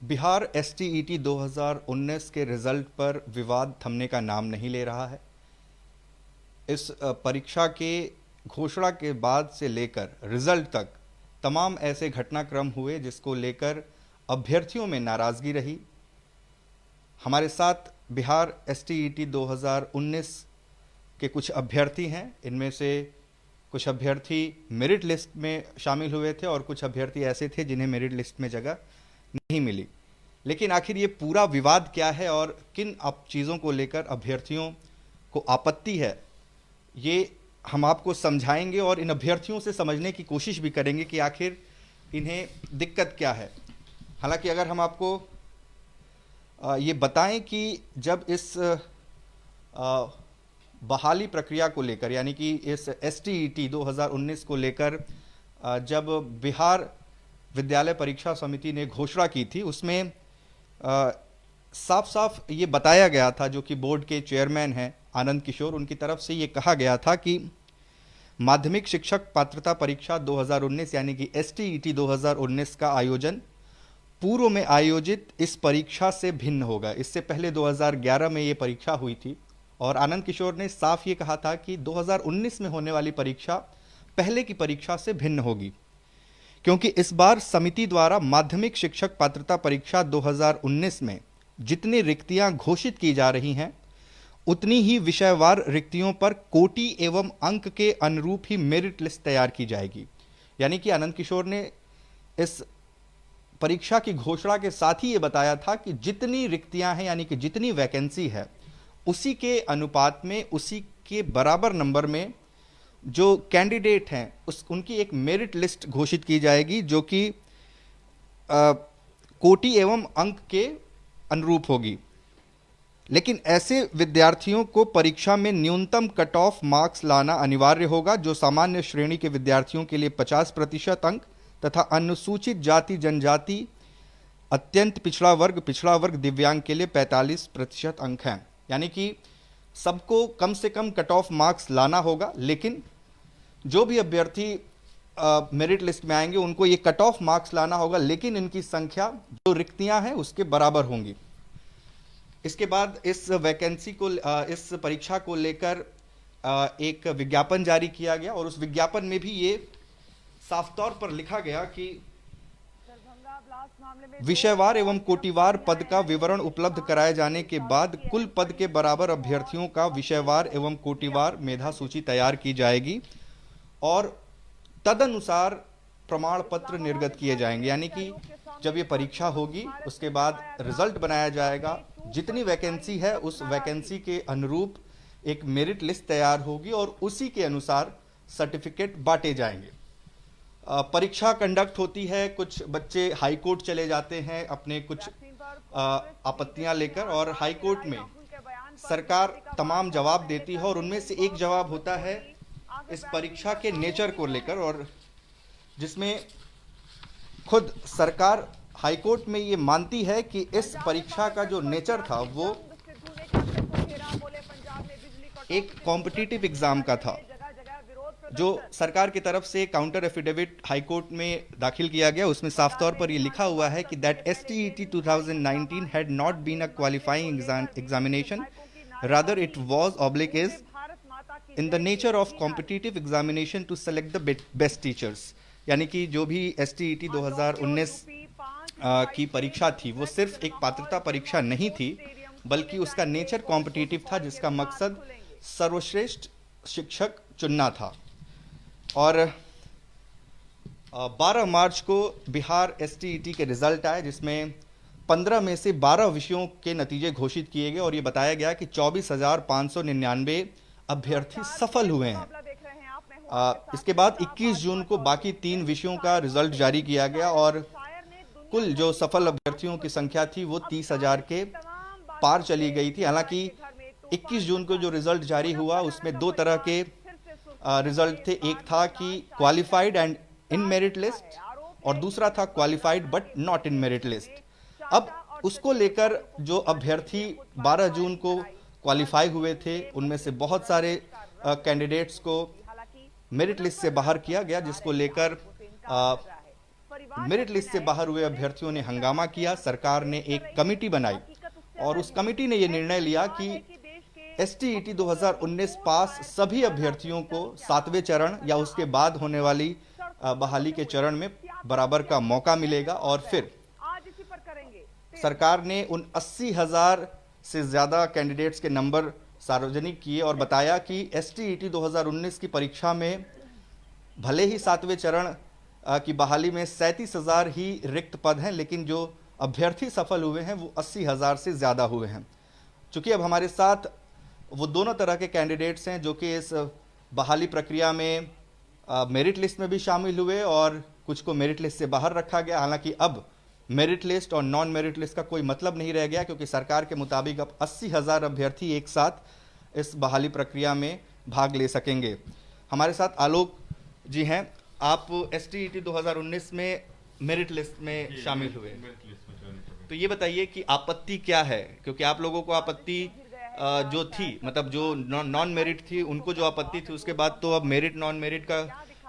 Bihar STET 2019 के result पर विवाद थमने का नाम नहीं ले रहा है। इस परीक्षा के घोषणा के बाद से लेकर रिजल्ट तक तमाम ऐसे घटनाक्रम हुए जिसको लेकर अभ्यर्थियों में नाराज़गी रही। हमारे साथ बिहार एसटीईटी 2019 के कुछ अभ्यर्थी हैं। इनमें से कुछ अभ्यर्थी मेरिट लिस्ट में शामिल हुए थे और कुछ अभ्यर्थी ऐसे थे जिन्हें मेरिट लिस्ट में जगह नहीं मिली। लेकिन आखिर ये पूरा विवाद क्या है और किन चीज़ों को लेकर अभ्यर्थियों को आपत्ति है, ये हम आपको समझाएंगे और इन अभ्यर्थियों से समझने की कोशिश भी करेंगे कि आखिर इन्हें दिक्कत क्या है। हालांकि अगर हम आपको ये बताएं कि जब इस बहाली प्रक्रिया को लेकर, यानी कि इस एसटीईटी 2019 को लेकर जब बिहार विद्यालय परीक्षा समिति ने घोषणा की थी, उसमें साफ साफ ये बताया गया था, जो कि बोर्ड के चेयरमैन हैं आनंद किशोर, उनकी तरफ से ये कहा गया था कि माध्यमिक शिक्षक पात्रता परीक्षा 2019 यानी कि एसटीईटी 2019 का आयोजन पूर्व में आयोजित इस परीक्षा से भिन्न होगा। इससे पहले 2011 में ये परीक्षा हुई थी और आनंद किशोर ने साफ ये कहा था कि 2019 में होने वाली परीक्षा पहले की परीक्षा से भिन्न होगी, क्योंकि इस बार समिति द्वारा माध्यमिक शिक्षक पात्रता परीक्षा 2019 में जितनी रिक्तियां घोषित की जा रही हैं, उतनी ही विषयवार रिक्तियों पर कोटि एवं अंक के अनुरूप ही मेरिट लिस्ट तैयार की जाएगी। यानी कि आनंद किशोर ने इस परीक्षा की घोषणा के साथ ही ये बताया था कि जितनी रिक्तियां हैं, यानी कि जितनी वैकेंसी है, उसी के अनुपात में, उसी के बराबर नंबर में जो कैंडिडेट हैं उनकी एक मेरिट लिस्ट घोषित की जाएगी, जो कि कोटि एवं अंक के अनुरूप होगी। लेकिन ऐसे विद्यार्थियों को परीक्षा में न्यूनतम कट ऑफ मार्क्स लाना अनिवार्य होगा, जो सामान्य श्रेणी के विद्यार्थियों के लिए 50% अंक तथा अनुसूचित जाति जनजाति, अत्यंत पिछड़ा वर्ग दिव्यांग के लिए 45% अंक हैं। यानी कि सबको कम से कम कट ऑफ मार्क्स लाना होगा, लेकिन जो भी अभ्यर्थी मेरिट लिस्ट में आएंगे उनको ये कट ऑफ मार्क्स लाना होगा, लेकिन इनकी संख्या जो रिक्तियां हैं उसके बराबर होंगी। इसके बाद इस वैकेंसी को, इस परीक्षा को लेकर एक विज्ञापन जारी किया गया और उस विज्ञापन में भी ये साफ तौर पर लिखा गया कि विषयवार एवं कोटिवार पद का विवरण उपलब्ध कराए जाने के बाद कुल पद के बराबर अभ्यर्थियों का विषयवार एवं कोटिवार मेधा सूची तैयार की जाएगी और तदनुसार प्रमाण पत्र निर्गत किए जाएंगे। यानी कि जब ये परीक्षा होगी उसके बाद रिजल्ट बनाया जाएगा, जितनी वैकेंसी है उस वैकेंसी के अनुरूप एक मेरिट लिस्ट तैयार होगी और उसी के अनुसार सर्टिफिकेट बांटे जाएंगे। परीक्षा कंडक्ट होती है, कुछ बच्चे हाई कोर्ट चले जाते हैं अपने कुछ आपत्तियां लेकर, और हाई कोर्ट में सरकार तमाम जवाब देती है और उनमें से एक जवाब होता है इस परीक्षा के नेचर को लेकर, और जिसमें खुद सरकार हाई कोर्ट में ये मानती है कि इस परीक्षा का जो नेचर था वो एक कॉम्पिटिटिव एग्जाम का था। जो सरकार की तरफ से काउंटर एफिडेविट हाई कोर्ट में दाखिल किया गया, उसमें साफ तौर पर ये लिखा हुआ है कि that STET 2019 had not been a qualifying examination, rather it was oblique is in the nature of competitive examination to select the best teachers. यानी कि जो भी एसटीईटी 2019 की परीक्षा थी वो सिर्फ एक पात्रता परीक्षा नहीं थी, बल्कि उसका नेचर कॉम्पिटिटिव था, जिसका मकसद सर्वश्रेष्ठ शिक्षक चुनना था। और 12 मार्च को बिहार एसटीईटी के रिजल्ट आए, जिसमें 15 में से 12 विषयों के नतीजे घोषित किए गए और ये बताया गया कि 24,599 अभ्यर्थी सफल हुए हैं। इसके बाद 21 जून को बाकी 3 विषयों का रिजल्ट जारी किया गया और कुल जो सफल अभ्यर्थियों की संख्या थी वो 30,000 के पार चली गई थी। हालांकि 21 जून को जो रिजल्ट जारी हुआ उसमें 2 तरह के रिजल्ट थे। एक था कि qualified and in merit list और दूसरा था qualified but not in merit list. अब उसको लेकर जो अभ्यर्थी 12 जून को क्वालिफाई हुए थे उनमें से बहुत सारे कैंडिडेट्स को मेरिट लिस्ट से बाहर किया गया, जिसको लेकर मेरिट लिस्ट से बाहर हुए अभ्यर्थियों ने हंगामा किया। सरकार ने एक कमेटी बनाई और उस कमेटी ने यह निर्णय लिया कि एसटीईटी 2019 पास सभी अभ्यर्थियों को 7वें चरण या उसके बाद होने वाली बहाली के चरण में बराबर का मौका मिलेगा। और फिर सरकार ने उन 80,000 से ज़्यादा कैंडिडेट्स के नंबर सार्वजनिक किए और बताया कि एसटीईटी 2019 की परीक्षा में भले ही 7वें चरण की बहाली में 37,000 ही रिक्त पद हैं, लेकिन जो अभ्यर्थी सफल हुए हैं वो 80,000 से ज़्यादा हुए हैं। चूँकि अब हमारे साथ वो दोनों तरह के कैंडिडेट्स हैं जो कि इस बहाली प्रक्रिया में मेरिट लिस्ट में भी शामिल हुए और कुछ को मेरिट लिस्ट से बाहर रखा गया। हालांकि अब मेरिट लिस्ट और नॉन मेरिट लिस्ट का कोई मतलब नहीं रह गया, क्योंकि सरकार के मुताबिक अब 80,000 अभ्यर्थी एक साथ इस बहाली प्रक्रिया में भाग ले सकेंगे। हमारे साथ आलोक जी हैं, आप एसटीईटी 2019 में मेरिट लिस्ट में शामिल हुए, तो ये बताइए कि आपत्ति क्या है, क्योंकि आप लोगों को आपत्ति जो थी, मतलब जो नॉन मेरिट थी उनको जो आपत्ति थी, उसके बाद तो अब मेरिट नॉन मेरिट का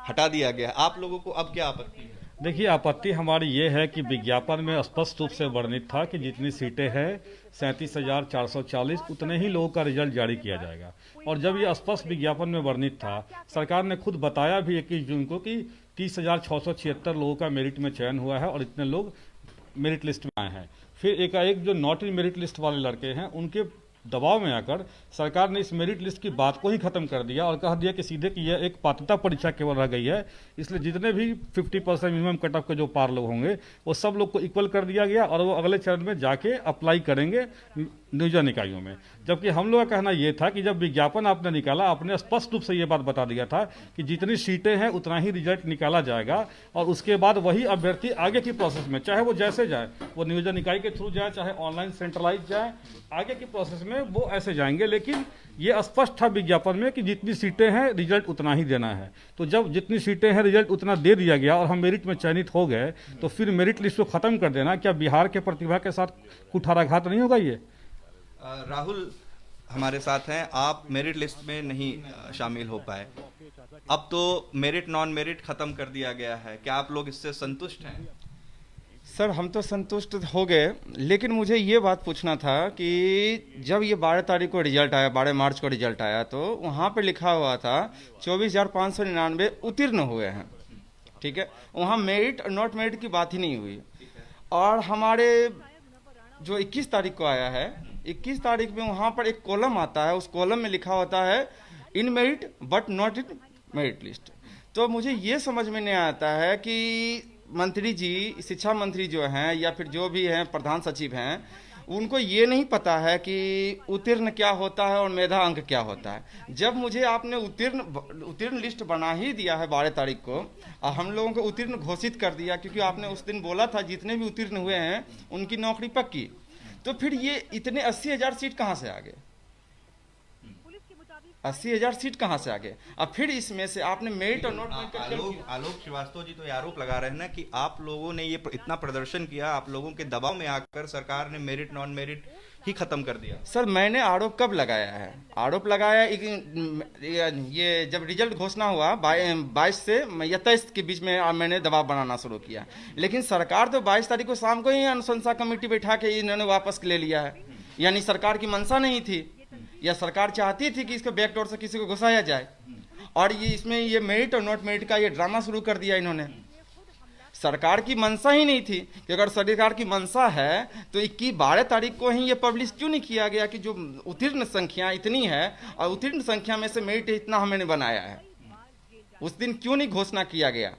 हटा दिया गया। आप लोगों को अब क्या आपत्ति है? देखिए, आपत्ति हमारी ये है कि विज्ञापन में स्पष्ट रूप से वर्णित था कि जितनी सीटें हैं 37,440 उतने ही लोगों का रिजल्ट जारी किया जाएगा। और जब ये स्पष्ट विज्ञापन में वर्णित था, सरकार ने खुद बताया भी 21 जून को कि 30,676 लोगों का मेरिट में चयन हुआ है और इतने लोग मेरिट लिस्ट में आए हैं। फिर एकाएक जो नॉट इन मेरिट लिस्ट वाले लड़के हैं उनके दबाव में आकर सरकार ने इस मेरिट लिस्ट की बात को ही खत्म कर दिया और कह दिया कि सीधे कि यह एक पात्रता परीक्षा केवल रह गई है, इसलिए जितने भी 50% मिनिमम कट ऑफ के जो पार लोग होंगे वो सब लोग को इक्वल कर दिया गया और वो अगले चरण में जाके अप्लाई करेंगे नियोजन इकाइयों में। जबकि हम लोग का कहना यह था कि जब विज्ञापन आपने निकाला, आपने स्पष्ट रूप से ये बात बता दिया था कि जितनी सीटें हैं उतना ही रिजल्ट निकाला जाएगा और उसके बाद वही अभ्यर्थी आगे की प्रोसेस में, चाहे वो जैसे जाए, वो नियोजन इकाई के थ्रू जाए, चाहे ऑनलाइन सेंट्रलाइज जाए, आगे की प्रोसेस में वो ऐसे जाएंगे। लेकिन ये स्पष्ट था विज्ञापन में कि जितनी सीटें हैं रिजल्ट उतना ही देना है। तो जब जितनी सीटें हैं रिजल्ट उतना दे दिया गया और हम मेरिट में चयनित हो गए, तो फिर मेरिट लिस्ट को खत्म कर देना क्या बिहार के प्रतिभा के साथ कुठाराघात नहीं होगा? ये राहुल हमारे साथ हैं, आप मेरिट लिस्ट में नहीं शामिल हो पाए, अब तो मेरिट नॉन मेरिट खत्म कर दिया गया है, क्या आप लोग इससे संतुष्ट हैं? सर, हम तो संतुष्ट हो गए, लेकिन मुझे ये बात पूछना था कि जब ये 12 तारीख को रिजल्ट आया, 12 मार्च को रिजल्ट आया, तो वहाँ पे लिखा हुआ था 24,599 उत्तीर्ण हुए हैं, ठीक है? वहाँ मेरिट और नॉट मेरिट की बात ही नहीं हुई। और हमारे जो 21 तारीख को आया है, 21 तारीख में वहाँ पर एक कॉलम आता है, उस कॉलम में लिखा होता है in merit but not in merit list. तो मुझे ये समझ में नहीं आता है कि मंत्री जी, शिक्षा मंत्री जो हैं या फिर जो भी हैं प्रधान सचिव हैं, उनको ये नहीं पता है कि उत्तीर्ण क्या होता है और मेधा अंक क्या होता है। जब मुझे आपने उत्तीर्ण लिस्ट बना ही दिया है 12 तारीख को और हम लोगों को उत्तीर्ण घोषित कर दिया, क्योंकि आपने उस दिन बोला था जितने भी उत्तीर्ण हुए हैं उनकी नौकरी पक्की, तो फिर ये इतने 80,000 सीट कहाँ से आ गए? 80,000 सीट कहाँ से आ गए? अब फिर इसमें से आपने मेरिट और नॉट मेरिट। आलोक श्रीवास्तव जी तो ये आरोप लगा रहे हैं ना कि आप लोगों ने ये इतना प्रदर्शन किया, आप लोगों के दबाव में आकर सरकार ने मेरिट नॉन मेरिट ही खत्म कर दिया। सर, मैंने आरोप कब लगाया है? आरोप लगाया ये जब रिजल्ट घोषणा हुआ 22 से या 23 के बीच में मैंने दबाव बनाना शुरू किया। लेकिन सरकार तो 22 तारीख को शाम को ही अनुशंसा कमेटी बैठा के इन्होंने वापस ले लिया है। यानी सरकार की मंशा नहीं थी, या सरकार चाहती थी कि इसको बैकडोर से किसी को घुसाया जाए, और ये इसमें ये मेरिट और नॉट मेरिट का ये ड्रामा शुरू कर दिया इन्होंने। सरकार की मंशा ही नहीं थी कि अगर सरकार की मंशा है तो 12 तारीख को ही ये पब्लिश क्यों नहीं किया गया कि जो उत्तीर्ण संख्या इतनी है और उत्तीर्ण संख्या में से मेरिट इतना हमने बनाया है, उस दिन क्यों नहीं घोषणा किया गया?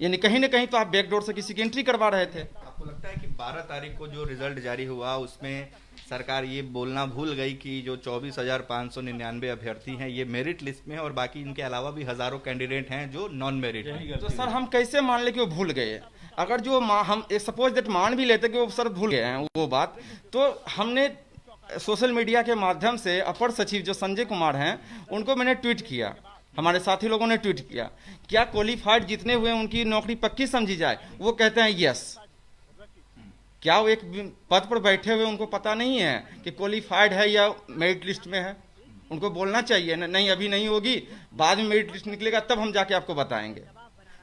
यानी कहीं ना कहीं तो आप बैकडोर से किसी की एंट्री करवा रहे थे। आपको लगता है कि 12 तारीख को जो रिजल्ट जारी हुआ उसमें सरकार ये बोलना भूल गई कि जो 24,599 अभ्यर्थी हैं ये मेरिट लिस्ट में, और बाकी इनके अलावा भी हजारों कैंडिडेट हैं जो नॉन मेरिट हैं? तो सर, हम कैसे मान ले कि वो भूल गए? अगर जो हम सपोज दैट मान भी लेते कि वो सर भूल गए हैं वो बात, तो हमने सोशल मीडिया के माध्यम से अपर सचिव जो संजय कुमार हैं उनको मैंने ट्वीट किया, हमारे साथी लोगों ने ट्वीट किया, क्या क्वालिफाइड जितने हुए उनकी नौकरी पक्की समझी जाए? वो कहते हैं यस। क्या वो एक पद पर बैठे हुए उनको पता नहीं है कि क्वालिफाइड है या मेरिट लिस्ट में है? उनको बोलना चाहिए ना, नहीं अभी नहीं होगी, बाद में मेरिट लिस्ट निकलेगा तब हम जाके आपको बताएंगे।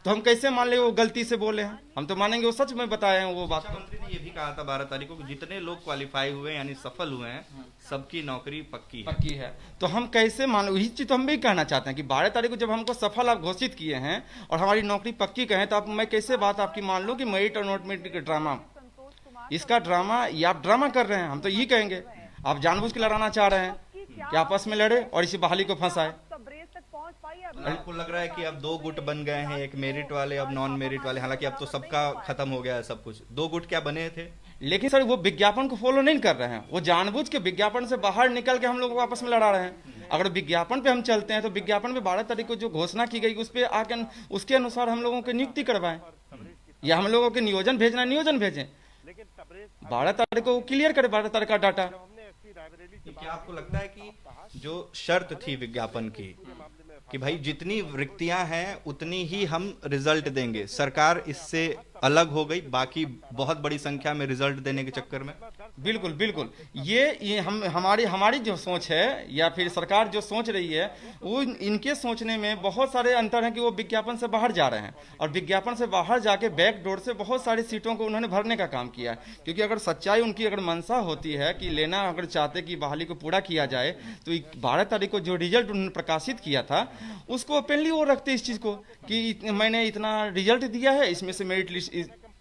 तो हम कैसे मान ले वो गलती से बोले हैं? हम तो मानेंगे वो सच में बताए हैं वो बात। शिक्षा मंत्री ने ये भी कहा था 12 तारीख को कि जितने लोग क्वालिफाई हुए यानी सफल हुए हैं सबकी नौकरी पक्की है। तो हम कैसे मान लो, यही चीज तो हम भी कहना चाहते हैं कि 12 तारीख को जब हमको सफल आप घोषित किए हैं और हमारी नौकरी पक्की कहें, तो आप मैं कैसे बात आपकी मान लूं कि मेरिट और नॉट मेरिट का ड्रामा, इसका ड्रामा, ये आप ड्रामा कर रहे हैं। हम तो यही कहेंगे आप जानबूझ के लड़ाना चाह रहे हैं कि आपस में लड़े और इसी बहाली को फंसाए। आपको लग रहा है कि अब दो गुट बन गए हैं, एक मेरिट वाले अब नॉन मेरिट वाले, हालांकि अब तो सबका खत्म हो गया है सब कुछ, दो गुट क्या बने थे? लेकिन सर वो विज्ञापन को फॉलो नहीं कर रहे हैं, वो जानबूझ के विज्ञापन से बाहर निकल के हम लोगों को आपस में लड़ा रहे हैं। अगर विज्ञापन पे हम चलते हैं तो विज्ञापन में 12 तारीख को जो घोषणा की गई उस पर आकर उसके अनुसार हम लोगों की नियुक्ति करवाएं, या हम लोगों के नियोजन भेजना नियोजन भेजें। 12 तारीख को क्लियर करे 12 तारीख का डाटा। क्या आपको लगता है कि जो शर्त थी विज्ञापन की कि भाई जितनी रिक्तियां हैं उतनी ही हम रिजल्ट देंगे, सरकार इससे अलग हो गई बाकी बहुत बड़ी संख्या में रिजल्ट देने के चक्कर में? बिल्कुल बिल्कुल, ये हमारी जो सोच है या फिर सरकार जो सोच रही है वो इनके सोचने में बहुत सारे अंतर हैं कि वो विज्ञापन से बाहर जा रहे हैं और विज्ञापन से बाहर जाके बैक डोर से बहुत सारी सीटों को उन्होंने भरने का काम किया है। क्योंकि अगर सच्चाई उनकी अगर मंशा होती है कि लेना अगर चाहते कि बहाली को पूरा किया जाए तो 12 तारीख को जो रिजल्ट उन्होंने प्रकाशित किया था उसको ओपनली वो रखते इस चीज को कि मैंने इतना रिजल्ट दिया है, इसमें से मेरिट लिस्ट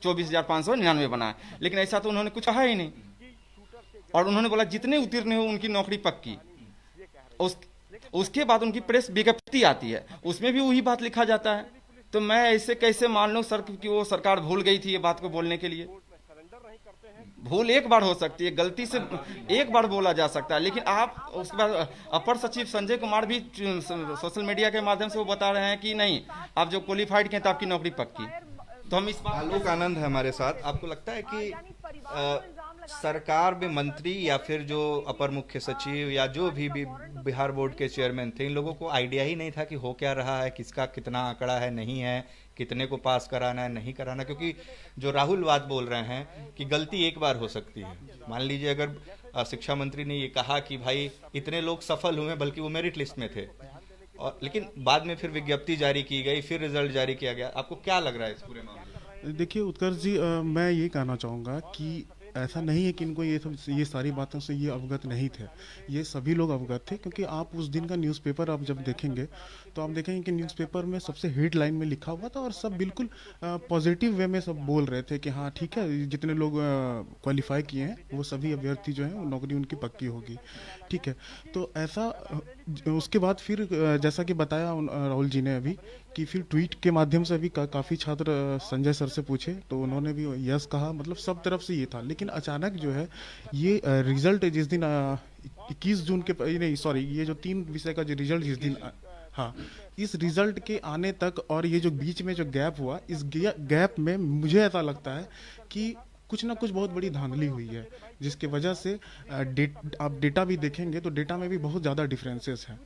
24,599 बना है। लेकिन ऐसा तो उन्होंने कुछ कहा ही नहीं और उन्होंने बोला जितने उत्तीर्ण हो उनकी नौकरी पक्की। उसके बाद उनकी प्रेस विज्ञप्ति आती है उसमें भी वही बात लिखा जाता है। तो मैं ऐसे कैसे मान लूं सर कि वो सरकार भूल गई थी ये बात को बोलने के लिए? भूल एक बार हो सकती है, गलती से एक बार बोला जा सकता है, लेकिन आप उसके बाद अपर सचिव संजय कुमार भी सोशल मीडिया के माध्यम से वो बता रहे हैं कि नहीं आप जो क्वालिफाइड के तो आपकी नौकरी पक्की। तो हम इस आलोक आनंद है हमारे साथ। आपको लगता है कि सरकार में मंत्री या फिर जो अपर मुख्य सचिव या जो भी बिहार बोर्ड के चेयरमैन थे इन लोगों को आइडिया ही नहीं था कि हो क्या रहा है, किसका कितना आंकड़ा है नहीं है, कितने को पास कराना है नहीं कराना? क्योंकि जो राहुल बात बोल रहे हैं कि गलती एक बार हो सकती है। मान लीजिए अगर शिक्षा मंत्री ने ये कहा कि भाई इतने लोग सफल हुए बल्कि वो मेरिट लिस्ट में थे और लेकिन बाद में फिर विज्ञप्ति जारी की गई, फिर रिजल्ट जारी किया गया, आपको क्या लग रहा है इस पूरे मामले में? देखिए उत्कर्ष जी, मैं ये कहना चाहूँगा कि ऐसा नहीं है कि इनको ये सारी बातों से ये अवगत नहीं थे, ये सभी लोग अवगत थे। क्योंकि आप उस दिन का न्यूज़पेपर आप जब देखेंगे तो आप देखेंगे कि न्यूज़पेपर में सबसे हेडलाइन में लिखा हुआ था और सब बिल्कुल पॉजिटिव वे में सब बोल रहे थे कि हाँ ठीक है जितने लोग क्वालिफाई किए हैं वो सभी अभ्यर्थी जो हैं नौकरी उनकी पक्की होगी, ठीक है। तो ऐसा उसके बाद फिर जैसा कि बताया राहुल जी ने अभी कि फिर ट्वीट के माध्यम से भी काफ़ी छात्र संजय सर से पूछे तो उन्होंने भी यस कहा, मतलब सब तरफ से ये था। लेकिन अचानक जो है ये रिजल्ट जिस दिन 21 जून के नहीं सॉरी ये जो 3 विषय का जो रिजल्ट जिस दिन हाँ इस रिजल्ट के आने तक और ये जो बीच में जो गैप हुआ इस गैप में मुझे ऐसा लगता है कि कुछ ना कुछ बहुत बड़ी धांधली हुई है जिसकी वजह से आप डेटा भी देखेंगे तो डेटा में भी बहुत ज़्यादा डिफरेंसेस हैं,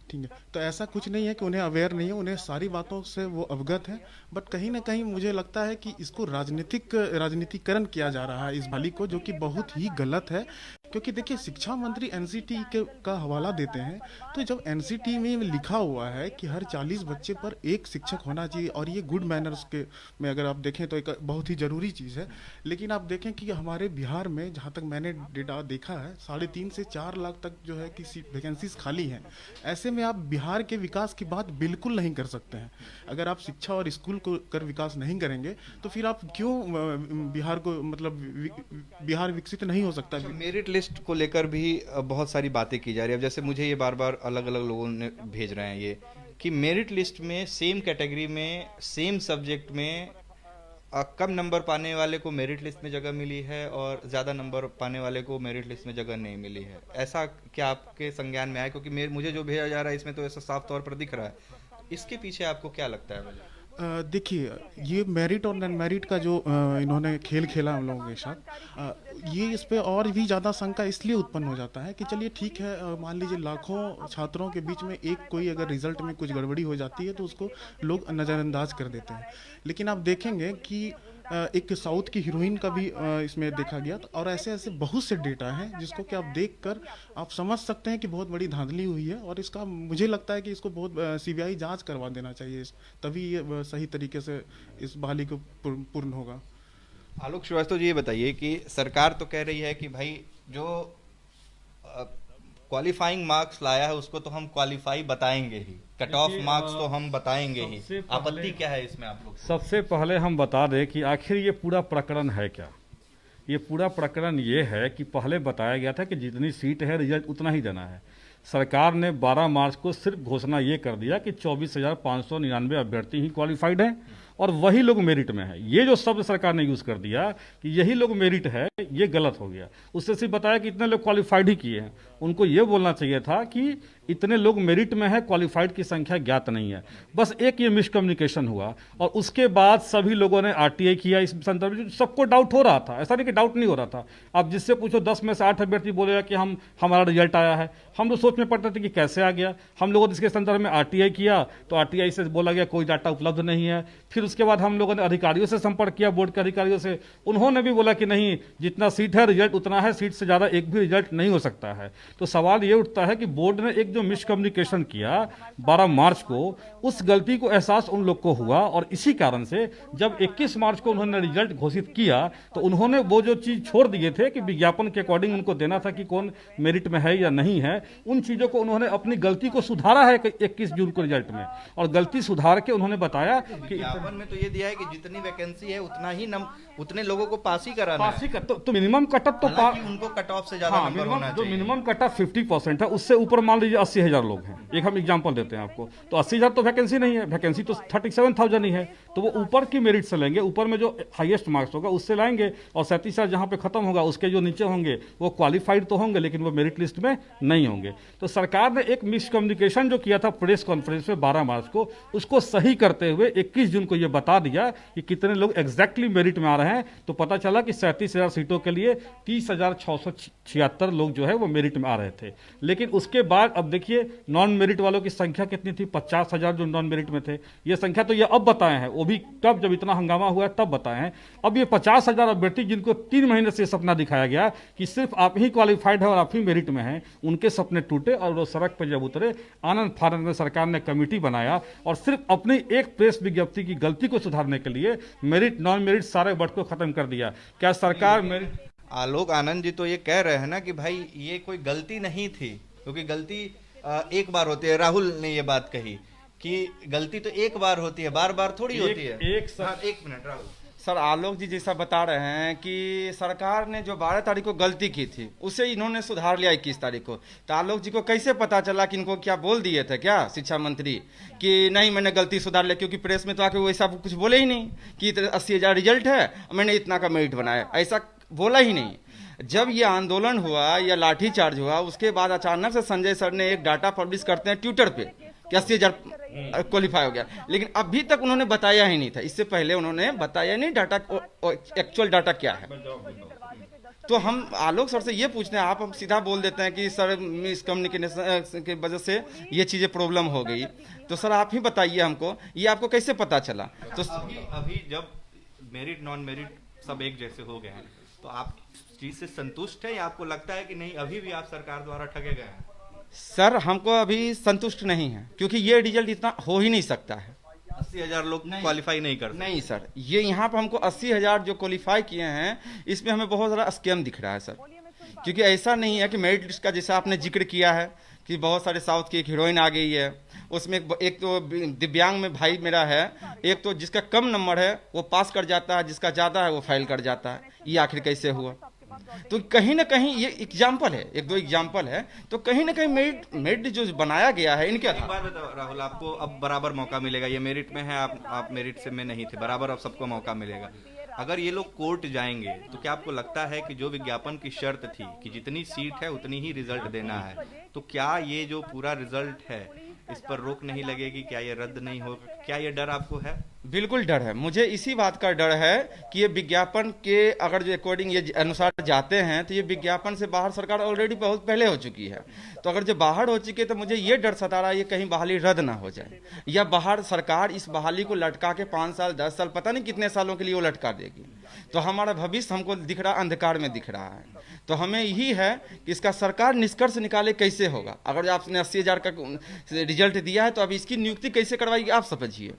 ठीक है। तो ऐसा कुछ नहीं है कि उन्हें अवेयर नहीं है, उन्हें सारी बातों से वो अवगत है। बट कहीं ना कहीं मुझे लगता है कि इसको राजनीतिकरण किया जा रहा है इस बहाली को, जो कि बहुत ही गलत है। क्योंकि देखिए शिक्षा मंत्री एनसीटी का हवाला देते हैं तो जब एनसीटी में लिखा हुआ है कि हर 40 बच्चे पर एक शिक्षक होना चाहिए और ये गुड मैनर्स के में अगर आप देखें तो एक बहुत ही ज़रूरी चीज़ है। लेकिन आप देखें कि हमारे बिहार में जहाँ तक मैंने डेटा देखा है 3.5 से 4 लाख तक जो है कि वैकेंसीज खाली हैं। ऐसे में आप बिहार के विकास की बात बिल्कुल नहीं कर सकते हैं। अगर आप शिक्षा और स्कूल को कर विकास नहीं करेंगे तो फिर आप क्यों बिहार को मतलब बिहार विकसित नहीं हो सकता। मेरिट लिस्ट को लेकर भी बहुत सारी बातें की जा रही है। अब जैसे मुझे ये बार बार अलग अलग लोगों ने भेज रहे हैं ये कि मेरिट लिस्ट में सेम कैटेगरी में सेम सब्जेक्ट में कम नंबर पाने वाले को मेरिट लिस्ट में जगह मिली है और ज़्यादा नंबर पाने वाले को मेरिट लिस्ट में जगह नहीं मिली है। ऐसा क्या आपके संज्ञान में आया? क्योंकि मुझे जो भेजा जा रहा है इसमें तो ऐसा साफ तौर पर दिख रहा है, इसके पीछे आपको क्या लगता है वजह? देखिए ये मेरिट और नॉन मेरिट का जो इन्होंने खेल खेला हम लोगों के साथ, ये इस पे और भी ज़्यादा शंका इसलिए उत्पन्न हो जाता है कि चलिए ठीक है मान लीजिए लाखों छात्रों के बीच में एक कोई अगर रिजल्ट में कुछ गड़बड़ी हो जाती है तो उसको लोग नज़रअंदाज कर देते हैं। लेकिन आप देखेंगे कि एक साउथ की हीरोइन का भी इसमें देखा गया। और ऐसे ऐसे बहुत से डेटा हैं जिसको कि आप देखकर आप समझ सकते हैं कि बहुत बड़ी धांधली हुई है। और इसका मुझे लगता है कि इसको बहुत सीबीआई जांच करवा देना चाहिए, तभी ये सही तरीके से इस बहाली को पूर्ण होगा। आलोक श्रीवास्तव जी, ये बताइए कि सरकार तो कह रही है कि भाई जो क्वालिफाइंग मार्क्स लाया है उसको तो हम क्वालिफाई बताएंगे ही, कट ऑफ मार्क्स तो हम बताएंगे ही। आपत्ति क्या है इसमें आप लोग? सबसे पहले हम बता दें कि आखिर ये पूरा प्रकरण है क्या। ये पूरा प्रकरण ये है कि पहले बताया गया था कि जितनी सीट है रिजल्ट उतना ही देना है। सरकार ने 12 मार्च को सिर्फ घोषणा ये कर दिया कि 24,599 अभ्यर्थी ही क्वालिफाइड हैं और वही लोग मेरिट में है। ये जो शब्द सरकार ने यूज कर दिया कि यही लोग मेरिट है, ये गलत हो गया। उससे सिर्फ बताया कि इतने लोग क्वालिफाइड ही किए हैं। उनको ये बोलना चाहिए था कि इतने लोग मेरिट में है, क्वालिफाइड की संख्या ज्ञात नहीं है। बस एक ये मिसकम्युनिकेशन हुआ और उसके बाद सभी लोगों ने आरटीआई किया। इस संदर्भ में सबको डाउट हो रहा था, ऐसा नहीं कि डाउट नहीं हो रहा था। आप जिससे पूछो 10 में से 8 अभ्यर्थी बोलेगा कि हमारा रिजल्ट आया है। हम लोग सोच में पड़ते थे कि कैसे आ गया। हम लोगों ने इसके संदर्भ में आरटीआई किया तो आरटीआई से बोला गया कोई डाटा उपलब्ध नहीं है। फिर उसके बाद हम लोगों ने अधिकारियों से संपर्क किया, बोर्ड के अधिकारियों से। उन्होंने भी बोला कि नहीं, जितना सीट है रिजल्ट उतना है, सीट से ज्यादा एक भी रिजल्ट नहीं हो सकता है। तो सवाल ये उठता है कि बोर्ड ने एक जो मिसकम्युनिकेशन किया 12 मार्च को, उस गलती को एहसास उन लोग को हुआ और इसी कारण से जब 21 मार्च को उन्होंने रिजल्ट घोषित किया तो उन्होंने वो जो चीज छोड़ दिए थे कि विज्ञापन के अकॉर्डिंग उनको देना था कि कौन मेरिट में है या नहीं है, उन चीजों को उन्होंने अपनी गलती को सुधारा है 21 जून को रिजल्ट में। और गलती सुधार के उन्होंने बताया कि विज्ञापन में तो ये दिया है कि जितनी वैकेंसी है उतना ही उतने लोगों को पास ही कराना है। तो मिनिमम कटअप तो उनको कट ऑफ से ज्यादा नंबर होना चाहिए। मिनिमम कटअप 50% है, उससे ऊपर मान लीजिए 80,000 लोग हैं। एक हम एग्जांपल देते हैं आपको, तो 80,000 तो वैकेंसी नहीं है, वैकेंसी तो 37,000 ही है। तो वो ऊपर की मेरिट से लेंगे, ऊपर में जो हाईएस्ट मार्क्स होगा उससे लाएंगे और 37,000 जहां पे खत्म होगा उसके जो नीचे होंगे वो क्वालिफाइड तो होंगे लेकिन वो मेरिट लिस्ट में नहीं होंगे। तो सरकार ने एक मिसकम्युनिकेशन जो किया था प्रेस कॉन्फ्रेंस में 12 मार्च को, उसको सही करते हुए 21 जून को ये बता दिया कि कितने लोग एग्जैक्टली मेरिट में आ रहे हैं। तो पता चला कि 37,000 सीटों के लिए 30,676 लोग जो है वो मेरिट में आ रहे थे। लेकिन उसके बाद अब देखिए नॉन मेरिट वालों की संख्या कितनी थी, 50,000 जो नॉन मेरिट में थे। ये संख्या तो ये अब बताए हैं, वो भी तब जब इतना हंगामा हुआ तब बताए हैं। अब ये 50,000 अभ्यर्थी जिनको 3 महीने से सपना दिखाया गया कि सिर्फ आप ही क्वालिफाइड है और आप ही मेरिट में हैं, उनके सपने टूटे और वो सड़क पर जब उतरे, आनंद फानंद में सरकार ने कमेटी बनाया और सिर्फ अपनी एक प्रेस विज्ञप्ति की गलती को सुधारने के लिए मेरिट नॉन मेरिट सारे बट को खत्म कर दिया। क्या सरकार मेरिट? आलोक आनंद जी तो ये कह रहे हैं ना कि भाई ये कोई गलती नहीं थी, क्योंकि गलती एक बार होती है। राहुल ने ये बात कही कि गलती तो एक बार होती है, बार बार थोड़ी होती है। एक मिनट राहुल सर, आलोक जी जैसा बता रहे हैं कि सरकार ने जो 12 तारीख को गलती की थी उसे इन्होंने सुधार लिया 21 तारीख को। तो आलोक जी को कैसे पता चला कि इनको क्या बोल दिए थे क्या शिक्षा मंत्री कि नहीं मैंने गलती सुधार लिया? क्योंकि प्रेस में तो आके वैसा कुछ बोले ही नहीं कि 80,000 रिजल्ट है मैंने इतना का मेरिट बनाया, ऐसा बोला ही नहीं। जब ये आंदोलन हुआ या लाठीचार्ज हुआ उसके बाद अचानक से संजय सर ने एक डाटा पब्लिश करते हैं ट्विटर पे कि 80,000 क्वालिफाई हो गया, लेकिन अभी तक उन्होंने बताया ही नहीं था। इससे पहले उन्होंने बताया नहीं डाटा, एक्चुअल डाटा क्या है। तो हम आलोक सर से ये पूछते हैं, आप सीधा बोल देते हैं कि सर मिसकम्युनिकेशन की वजह से ये चीजें प्रॉब्लम हो गई। तो सर आप ही बताइए हमको, ये आपको कैसे पता चला? तो अभी जब मेरिट नॉन मेरिट सब एक जैसे हो गए हैं तो आप चीज से संतुष्ट है या आपको लगता है कि नहीं अभी भी आप सरकार द्वारा ठगे गए हैं? सर हमको अभी संतुष्ट नहीं है, क्योंकि ये रिजल्ट इतना हो ही नहीं सकता है। 80,000 लोग क्वालिफाई नहीं कर सकते। नहीं सर, ये यहाँ पर हमको 80,000 जो क्वालिफाई किए हैं इसमें हमें बहुत सारा स्कैम दिख रहा है सर। क्योंकि ऐसा नहीं है कि मेरिट लिस्ट का जैसा आपने जिक्र किया है कि बहुत सारे साउथ की एक हीरोइन आ गई है, उसमें एक तो दिव्यांग में भाई मेरा है, एक तो जिसका कम नंबर है वो पास कर जाता है, जिसका ज़्यादा है वो फेल कर जाता है। ये आखिर कैसे हुआ? तो कहीं ना कहीं ये एग्जाम्पल है, एक दो एग्जाम्पल है। तो कहीं ना कहीं मेरिट जो बनाया गया है इनके एक बार बताओ राहुल, आपको अब बराबर मौका मिलेगा। ये मेरिट में है, आप मेरिट से में नहीं थे, बराबर अब सबको मौका मिलेगा। अगर ये लोग कोर्ट जाएंगे तो क्या आपको लगता है कि जो विज्ञापन की शर्त थी कि जितनी सीट है उतनी ही रिजल्ट देना है, तो क्या ये जो पूरा रिजल्ट है इस पर रोक नहीं लगेगी? क्या ये रद्द नहीं हो? क्या ये डर आपको है? बिल्कुल डर है मुझे, इसी बात का डर है कि ये विज्ञापन के अगर जो अकॉर्डिंग ये अनुसार जाते हैं तो ये विज्ञापन से बाहर सरकार ऑलरेडी बहुत पहले हो चुकी है। तो अगर जो बाहर हो चुकी है तो मुझे ये डर सता रहा है ये कहीं बहाली रद्द ना हो जाए, या बाहर सरकार इस बहाली को लटका के 5 साल 10 साल पता नहीं कितने सालों के लिए वो लटका देगी। तो हमारा भविष्य हमको दिख रहा अंधकार में दिख रहा है। तो हमें यही है कि इसका सरकार निष्कर्ष निकाले कैसे होगा। अगर आपने 80,000 का रिजल्ट दिया है तो अब इसकी नियुक्ति कैसे करवाएगी आप समझिए।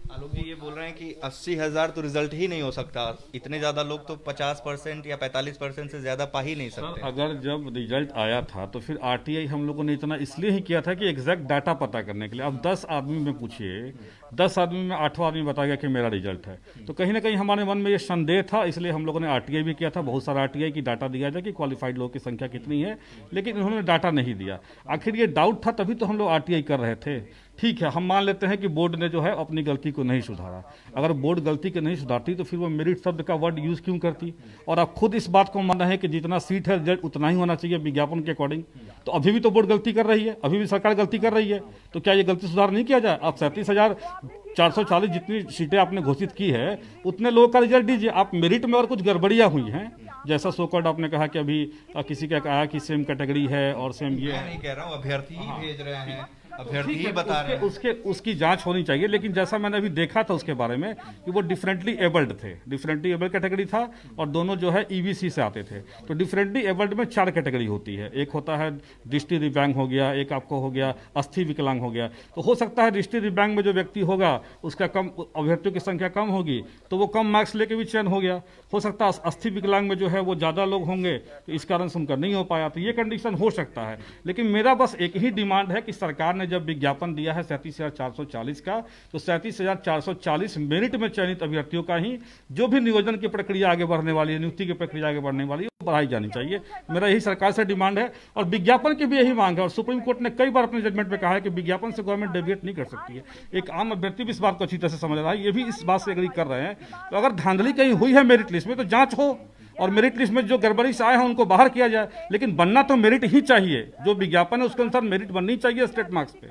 आलोक जी ये बोल रहे हैं कि 80,000 तो रिजल्ट ही नहीं हो सकता, इतने ज्यादा लोग तो 50% या 45% से ज्यादा पा ही नहीं सकते। अगर जब रिजल्ट आया था तो फिर आरटीआई हम लोगों ने इतना इसलिए ही किया था कि एग्जैक्ट डाटा पता करने के लिए। अब 10 आदमी में पूछिए, 10 आदमी में 8वां आदमी बता गया कि मेरा रिजल्ट है, तो कहीं ना कहीं हमारे मन में ये संदेह था, इसलिए हम लोगों ने आरटीआई भी किया था। बहुत सारा आरटीआई की डाटा दिया जाए कि क्वालिफाइड लोगों की संख्या कितनी है, लेकिन इन्होंने डाटा नहीं दिया। आखिर ये डाउट था तभी तो हम लोग आरटीआई कर रहे थे। ठीक है, हम मान लेते हैं कि बोर्ड ने जो है अपनी गलती को नहीं सुधारा। अगर बोर्ड गलती को नहीं सुधारती तो फिर वो मेरिट शब्द का वर्ड यूज क्यों करती। और आप खुद इस बात को मान रहे हैं कि जितना सीट है रिजल्ट उतना ही होना चाहिए विज्ञापन के अकॉर्डिंग। तो अभी भी तो बोर्ड गलती कर रही है, अभी भी सरकार गलती कर रही है। तो क्या ये गलती सुधार नहीं किया जाए? आप 37,440 जितनी सीटें आपने घोषित की है उतने लोगों का रिजल्ट दीजिए। आप मेरिट में और कुछ गड़बड़ियां हुई हैं, जैसा सोकॉल्ड आपने कहा कि अभी किसी का कहा कि सेम कैटेगरी है और सेम ये मैं नहीं कह रहा हूँ, अभ्यर्थी ही भेज रहे हैं, अभ्यर्थी ठीक ही है, बता रहे हैं। उसकी जांच होनी चाहिए। लेकिन जैसा मैंने अभी देखा था उसके बारे में कि वो डिफरेंटली एबल्ड थे, डिफरेंटली एबल्ड कैटेगरी था और दोनों जो है ईबीसी से आते थे। तो डिफरेंटली एबल्ड में 4 कैटेगरी होती है। एक होता है दृष्टि दिव्यांग हो गया, एक आपको हो गया अस्थि विकलांग हो गया। तो हो सकता है दृष्टि दिव्यांग में जो व्यक्ति होगा उसका कम, अभ्यर्थियों की संख्या कम होगी तो वो कम मार्क्स लेके भी चयन हो गया। हो सकता है अस्थि विकलांग में जो है वो ज़्यादा लोग होंगे तो इस कारण से उनका नहीं हो पाया। तो ये कंडीशन हो सकता है। लेकिन मेरा बस एक ही डिमांड है कि सरकार ने जब विज्ञापन दिया है 37,440 का, तो 37,440 मेरिट में चयनित अभ्यर्थियों का ही जो भी नियोजन की प्रक्रिया आगे बढ़ने वाली है, नियुक्ति की प्रक्रिया आगे बढ़ने वाली है, वो बढ़ाई जानी चाहिए। मेरा यही सरकार से डिमांड है और विज्ञापन की भी यही मांग है। और सुप्रीम कोर्ट ने कई बार अपने जजमेंट में कहा है कि विज्ञापन से गवर्नमेंट डेविएट नहीं कर सकती है। एक आम अभ्यर्थी भी इस बात को अच्छी तरह से समझ रहा है, ये भी इस बात से एग्री कर रहे हैं। तो अगर धांधली कहीं हुई है मेरिट लिस्ट में तो जांच हो और मेरिट लिस्ट में जो गड़बड़ी से आए हैं उनको बाहर किया जाए। लेकिन बनना तो मेरिट ही चाहिए, जो विज्ञापन है उसके अनुसार मेरिट बननी चाहिए स्टेट मार्क्स पे।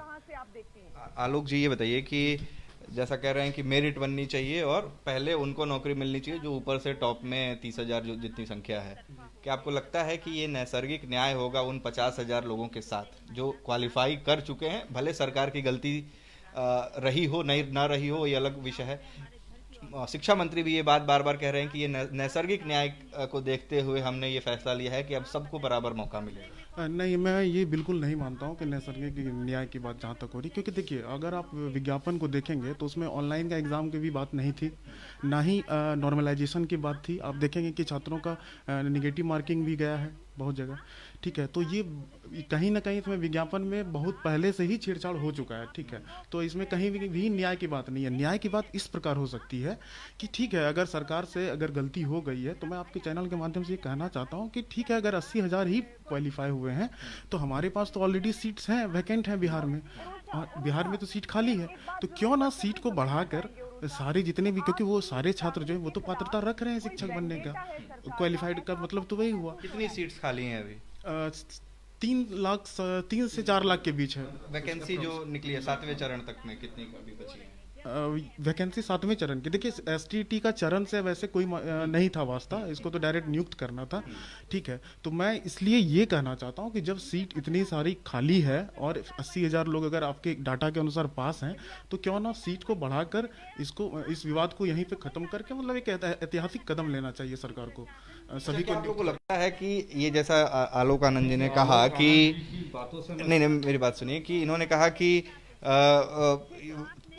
आलोक जी ये बताइए कि जैसा कह रहे हैं कि मेरिट बननी चाहिए और पहले उनको नौकरी मिलनी चाहिए जो ऊपर से टॉप में 30,000 जो जितनी संख्या है। क्या आपको लगता है कि ये नैसर्गिक न्याय होगा उन 50,000 लोगों के साथ जो क्वालिफाई कर चुके हैं? भले सरकार की गलती रही हो, नहीं ना रही हो, ये अलग विषय है। शिक्षा मंत्री भी ये बात बार बार कह रहे हैं कि ये नैसर्गिक न्याय को देखते हुए हमने ये फैसला लिया है कि अब सबको बराबर मौका मिलेगा। नहीं, मैं ये बिल्कुल नहीं मानता हूँ कि नैसर्गिक न्याय की बात जहाँ तक हो रही, क्योंकि देखिए अगर आप विज्ञापन को देखेंगे तो उसमें ऑनलाइन का एग्ज़ाम की भी बात नहीं थी, ना ही नॉर्मलाइजेशन की बात थी। आप देखेंगे कि छात्रों का निगेटिव मार्किंग भी गया है बहुत जगह, ठीक है। तो ये कहीं ना कहीं इसमें विज्ञापन में बहुत पहले से ही छेड़छाड़ हो चुका है, ठीक है। तो इसमें कहीं भी न्याय की बात नहीं है। न्याय की बात इस प्रकार हो सकती है कि ठीक है, अगर सरकार से अगर गलती हो गई है तो मैं आपके चैनल के माध्यम से ये कहना चाहता हूँ कि ठीक है, अगर 80,000 ही क्वालिफाई हुए हैं तो हमारे पास तो ऑलरेडी सीट्स हैं, वैकेंट हैं बिहार में, और बिहार में तो सीट खाली है। तो क्यों ना सीट को बढ़ाकर सारे जितने भी, क्योंकि वो सारे छात्र जो है वो तो पात्रता रख रहे हैं शिक्षक बनने का, क्वालिफाइड का मतलब तो वही हुआ। कितनी सीट्स खाली हैं अभी? 3 से 4 लाख के बीच है। वैकेंसी जो निकली है 7वें चरण तक में कितनी अभी बची है? वैकेंसी 7वें चरण की, देखिए एसटीटी का चरण से वैसे कोई नहीं था वास्ता, इसको तो डायरेक्ट नियुक्त करना था, ठीक है। तो मैं इसलिए ये कहना चाहता हूँ कि जब सीट इतनी सारी खाली है और 80,000 लोग अगर आपके डाटा के अनुसार पास हैं तो क्यों ना सीट को बढ़ाकर इस विवाद को यहीं पे खत्म करके मतलब एक ऐतिहासिक कदम लेना चाहिए सरकार को। सभी को। आप लोगों को लगता है कि ये जैसा आलोक आनंद जी ने कहा कि नहीं, मेरी बात सुनिए, कि इन्होंने कहा कि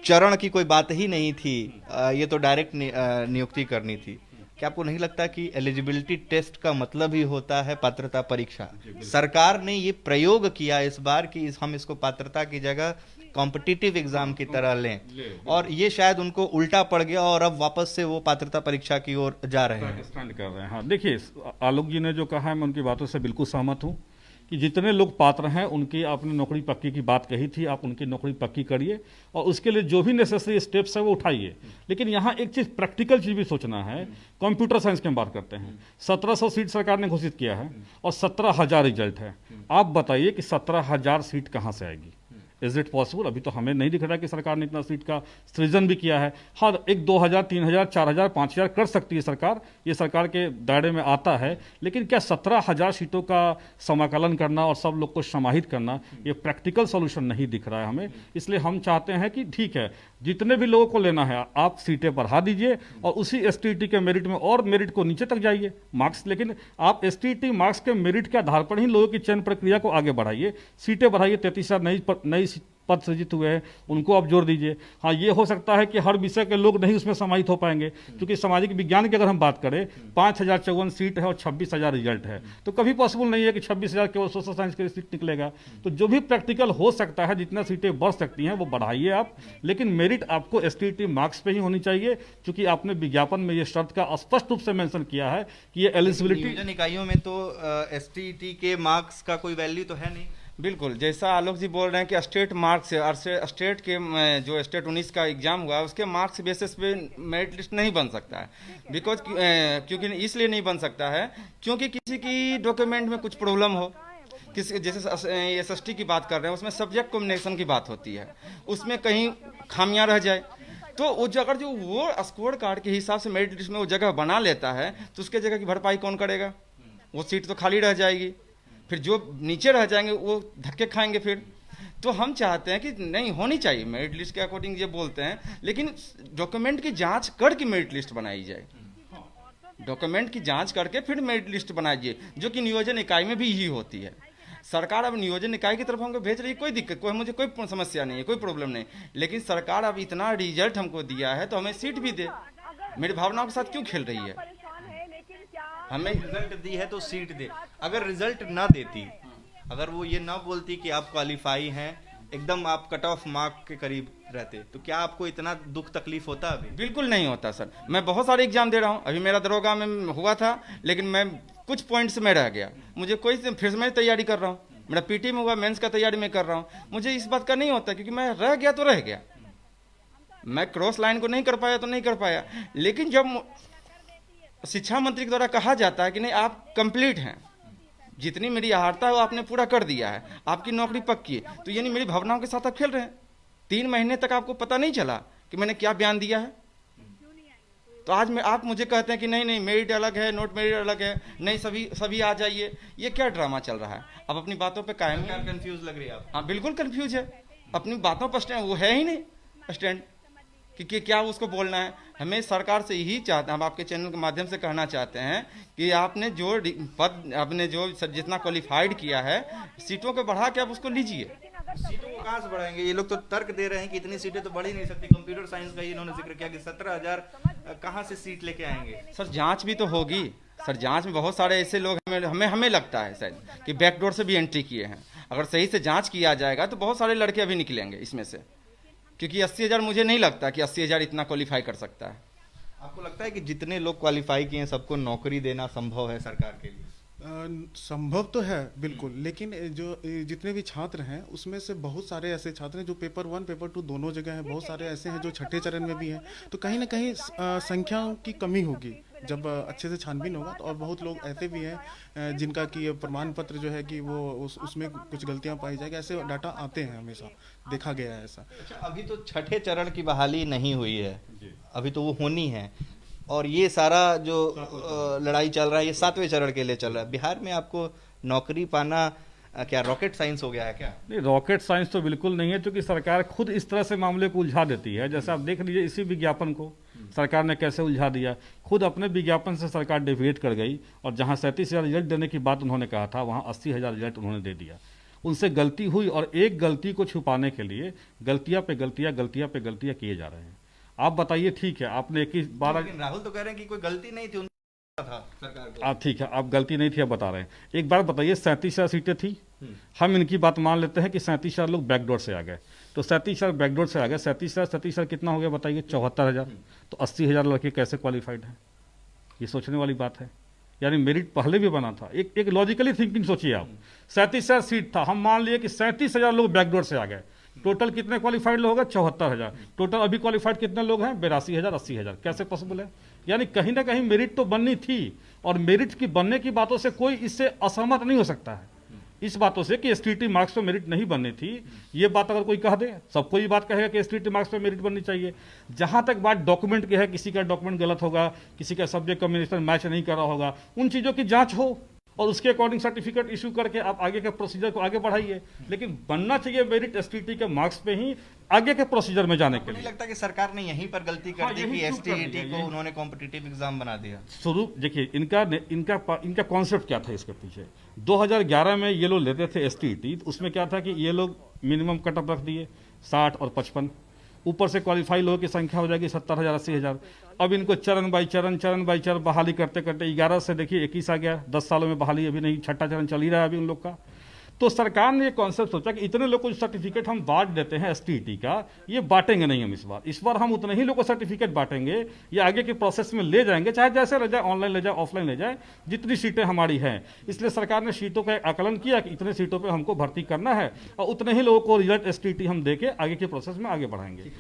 चरण की कोई बात ही नहीं थी, ये तो डायरेक्ट नियुक्ति करनी थी। क्या आपको नहीं लगता कि एलिजिबिलिटी टेस्ट का मतलब ही होता है पात्रता परीक्षा? सरकार ने ये प्रयोग किया इस बार कि हम इसको पात्रता की जगह कॉम्पिटिटिव एग्जाम की तरह लें, और ये शायद उनको उल्टा पड़ गया और अब वापस से वो पात्रता परीक्षा की ओर जा रहे हैं, स्टैंड कर रहे हैं। हाँ, देखिए आलोक जी ने जो कहा है मैं उनकी बातों से बिल्कुल सहमत हूँ कि जितने लोग पात्र हैं उनकी आपने नौकरी पक्की की बात कही थी, आप उनकी नौकरी पक्की करिए और उसके लिए जो भी नेसेसरी स्टेप्स है वो उठाइए। लेकिन यहाँ एक चीज़, प्रैक्टिकल चीज़ भी सोचना है। कंप्यूटर साइंस की हम बात करते हैं, 1700 सीट सरकार ने घोषित किया है और 17,000 रिजल्ट है। आप बताइए कि 17,000 सीट कहाँ से आएगी? Is it possible? अभी तो हमें नहीं दिख रहा कि सरकार ने इतना सीट का सृजन भी किया है। हाँ, एक 2000, 3000, 4000, 5000 कर सकती है सरकार, ये सरकार के दायरे में आता है, लेकिन क्या 17,000 सीटों का समाकलन करना और सब लोग को समाहित करना, ये प्रैक्टिकल सॉल्यूशन नहीं दिख रहा है हमें। इसलिए हम चाहते हैं कि ठीक है, जितने भी लोगों को लेना है आप सीटें बढ़ा दीजिए और उसी एसटीईटी के मेरिट में और मेरिट को नीचे तक जाइए मार्क्स, लेकिन आप एसटीईटी मार्क्स के मेरिट के आधार पर ही लोगों की चयन प्रक्रिया को आगे बढ़ाइए, सीटें बढ़ाइए। 33,000 नई पद सृजित हुए हैं, उनको आप जोड़ दीजिए। हाँ, ये हो सकता है कि हर विषय के लोग नहीं उसमें समाहित हो पाएंगे, क्योंकि सामाजिक विज्ञान की अगर हम बात करें 5,054 सीट है और 26,000 रिजल्ट है, तो कभी पॉसिबल नहीं है कि 26,000 केवल सोशल साइंस के सीट निकलेगा। तो जो भी प्रैक्टिकल हो सकता है, जितना सीटें बढ़ सकती हैं वो बढ़ाइए आप, लेकिन मेरिट आपको एसटीईटी मार्क्स पे ही होनी चाहिए, क्योंकि आपने विज्ञापन में ये शर्त का स्पष्ट रूप से मेंशन किया है कि ये एलिजिबिलिटी। नियोजन इकाइयों में तो एसटीईटी के मार्क्स का कोई वैल्यू तो है नहीं। बिल्कुल, जैसा आलोक जी बोल रहे हैं कि स्टेट मार्क्स से और स्टेट के जो स्टेट 19 का एग्जाम हुआ है उसके मार्क्स बेसिस पे मेरिट लिस्ट नहीं बन सकता है। बिकॉज क्योंकि इसलिए नहीं बन सकता है क्योंकि किसी की डॉक्यूमेंट में कुछ प्रॉब्लम हो, किसी जैसे एसएसटी की बात कर रहे हैं उसमें सब्जेक्ट कॉम्बिनेशन की बात होती है, उसमें कहीं खामियां रह जाए तो वो जगह जो वो स्कोर कार्ड के हिसाब से मेरिट लिस्ट में वो जगह बना लेता है तो उसके जगह की भरपाई कौन करेगा? वो सीट तो खाली रह जाएगी, फिर जो नीचे रह जाएंगे वो धक्के खाएंगे फिर। तो हम चाहते हैं कि नहीं होनी चाहिए मेरिट लिस्ट के अकॉर्डिंग ये बोलते हैं, लेकिन डॉक्यूमेंट की जांच करके मेरिट लिस्ट बनाई जाए, डॉक्यूमेंट की जांच करके फिर मेरिट लिस्ट बनाइए, जो कि नियोजन इकाई में भी यही होती है। सरकार अब नियोजन इकाई की तरफ हमको भेज रही है, कोई दिक्कत, मुझे कोई समस्या नहीं है, कोई प्रॉब्लम नहीं, लेकिन सरकार अब इतना रिजल्ट हमको दिया है तो हमें सीट भी दे। मेरी भावनाओं के साथ क्यों खेल रही है? हमें रिजल्ट दी है तो सीट दे। अगर रिजल्ट ना देती, अगर वो ये ना बोलती कि आप क्वालिफाई हैं, एकदम आप कट ऑफ मार्क के करीब रहते, तो क्या आपको इतना दुख तकलीफ होता? अभी बिल्कुल नहीं होता सर। मैं बहुत सारे एग्जाम दे रहा हूँ, अभी मेरा दरोगा में हुआ था, लेकिन मैं कुछ पॉइंट्स में रह गया, मुझे कोई फिर मैं तैयारी कर रहा हूँ, मेरा पीटी में हुआ, मेंस का तैयारी में कर रहा हूँ, मुझे इस बात का नहीं होता क्योंकि मैं रह गया तो रह गया, मैं क्रॉस लाइन को नहीं कर पाया तो नहीं कर पाया। लेकिन जब शिक्षा मंत्री के द्वारा कहा जाता है कि नहीं आप कंप्लीट हैं, जितनी मेरी आहारता है वो आपने पूरा कर दिया है, आपकी नौकरी पक्की है, तो यानी मेरी भावनाओं के साथ आप खेल रहे हैं। 3 महीने तक आपको पता नहीं चला कि मैंने क्या बयान दिया है, तो आज में आप मुझे कहते हैं कि नहीं नहीं मेरिट अलग है, नोट मेरिट अलग है, नहीं सभी आ जाइए। ये क्या ड्रामा चल रहा है? अब अपनी बातों पे कायम है। कंफ्यूज लग रही है आप? हाँ बिल्कुल कंफ्यूज है, अपनी बातों पर स्टैंड वो है ही नहीं स्टैंड कि क्या उसको बोलना है। हमें सरकार से यही चाहते हैं, हम आपके चैनल के माध्यम से कहना चाहते हैं कि आपने जो पद, आपने जो जितना क्वालिफाइड किया है, सीटों को बढ़ा के आप उसको लीजिए। सीटों को कहाँ से बढ़ाएंगे? ये लोग तो तर्क दे रहे हैं कि इतनी सीटें तो बढ़ ही नहीं सकती। कंप्यूटर साइंस का इन्होंने जिक्र किया कि 17,000 कहाँ से सीट लेके आएंगे? सर जांच भी तो होगी सर, जांच में बहुत सारे ऐसे लोग हमें लगता है शायद कि बैकडोर से भी एंट्री किए हैं। अगर सही से जांच किया जाएगा तो बहुत सारे लड़के अभी निकलेंगे इसमें से, क्योंकि 80,000 मुझे नहीं लगता कि 80,000 इतना क्वालिफाई कर सकता है। आपको लगता है कि जितने लोग क्वालिफाई किए हैं सबको नौकरी देना संभव है सरकार के लिए? संभव तो है बिल्कुल, लेकिन जो जितने भी छात्र हैं उसमें से बहुत सारे ऐसे छात्र हैं जो पेपर 1 पेपर 2 दोनों जगह हैं, बहुत सारे ऐसे हैं जो छठे चरण में भी हैं, तो कहीं ना कहीं संख्याओं की कमी होगी जब अच्छे से छानबीन होगा। तो और बहुत लोग ऐसे भी हैं जिनका कि प्रमाण पत्र जो है कि वो उसमें कुछ गलतियां पाई जाएगी, ऐसे डाटा आते हैं, हमेशा देखा गया है ऐसा। अच्छा, अभी तो छठे चरण की बहाली नहीं हुई है, अभी तो वो होनी है, और ये सारा जो लड़ाई चल रहा है ये 7वें चरण के लिए चल रहा है। बिहार में आपको नौकरी पाना क्या रॉकेट साइंस हो गया है क्या? नहीं, रॉकेट साइंस तो बिल्कुल नहीं है, क्योंकि सरकार खुद इस तरह से मामले को उलझा देती है। जैसे आप देख लीजिए इसी विज्ञापन को सरकार ने कैसे उलझा दिया, खुद अपने विज्ञापन से सरकार डेविएट कर गई, और जहां 37,000 रिजल्ट देने की बात उन्होंने कहा था वहां 80,000 रिजल्ट उन्होंने दे दिया। उनसे गलती हुई, और एक गलती को छुपाने के लिए गलतियां पे गलतियां किए जा रहे हैं। आप बताइए, ठीक है आपने एक ही बार, राहुल तो कह रहे हैं कि कोई गलती नहीं थी था सरकार को। ठीक है, आप गलती नहीं थी आप बता रहे हैं। एक बार बताइए 37,000 सीटें थी, हम इनकी बात मान लेते हैं कि 37,000 लोग बैकडोर से आ गए, तो 37,000 बैकडोर से आ गए, 37,000 कितना हो गया बताइए? 74,000। तो 80,000 लड़के कैसे क्वालिफाइड हैं? ये सोचने वाली बात है। यानी मेरिट पहले भी बना था, एक लॉजिकली थिंकिंग सोचिए आप। 37,000 सीट था, हम मान लिए कि 37,000 लोग बैकडोर से आ गए, टोटल कितने क्वालिफाइड लोग हैं? 74,000। टोटल अभी क्वालिफाइड कितने लोग हैं? 82,000, 80,000। कैसे पॉसिबल है? यानी कहीं ना कहीं मेरिट तो बननी थी, और मेरिट की बनने की बातों से कोई इससे असहमत नहीं हो सकता है। इस बातों से कि एसटीईटी मार्क्स पे मेरिट नहीं बननी थी। ये बात अगर कोई कह दे, सबको ये बात कहेगा कि एसटीईटी मार्क्स पे मेरिट बननी चाहिए। जहां तक बात डॉक्यूमेंट की है, किसी का डॉक्यूमेंट गलत होगा, किसी का सब्जेक्ट कॉम्बिनेशन मैच नहीं कर रहा होगा, उन चीज़ों की जांच हो और उसके अकॉर्डिंग सर्टिफिकेट इशू करके आप आगे के प्रोसीजर को आगे बढ़ाइए। लेकिन बनना चाहिए मेरिट एसटीईटी के मार्क्स पे ही आगे के प्रोसीजर में जाने के नहीं लिए। लगता कि सरकार ने यहीं पर गलती कर हाँ, दी यही कि क्यों कर एसटीईटी दिया, को यही। उन्होंने कॉम्पिटिटिव एग्जाम बना दिया? शुरू देखिए, इनका कॉन्सेप्ट क्या था इसके पीछे। 2011 में ये लोग लेते थे एसटीईटी, उसमें क्या था कि ये लोग मिनिमम कटअप रख दिए 60 और 55, ऊपर से क्वालिफाई लोगों की संख्या हो जाएगी 70,000 80,000। अब इनको चरण बाई चरण बहाली करते करते 11 से देखिए 21 आ गया। 10 सालों में बहाली अभी नहीं, छठा चरण चल ही रहा है अभी उन लोग का। तो सरकार ने ये कॉन्सेप्ट सोचा कि इतने लोग को जो सर्टिफिकेट हम बांट देते हैं एसटीईटी का, ये बांटेंगे नहीं हम इस बार हम उतने ही लोग को सर्टिफिकेट बांटेंगे, ये आगे के प्रोसेस में ले जाएंगे, चाहे जैसे ले जाए, ऑनलाइन ले जाए, ऑफलाइन ले जाए, जितनी सीटें हमारी हैं। इसलिए सरकार ने सीटों का आकलन किया कि इतने सीटों पर हमको भर्ती करना है और उतने ही लोगों को रिजल्ट एसटीईटी हम दे के आगे के प्रोसेस में आगे बढ़ाएंगे।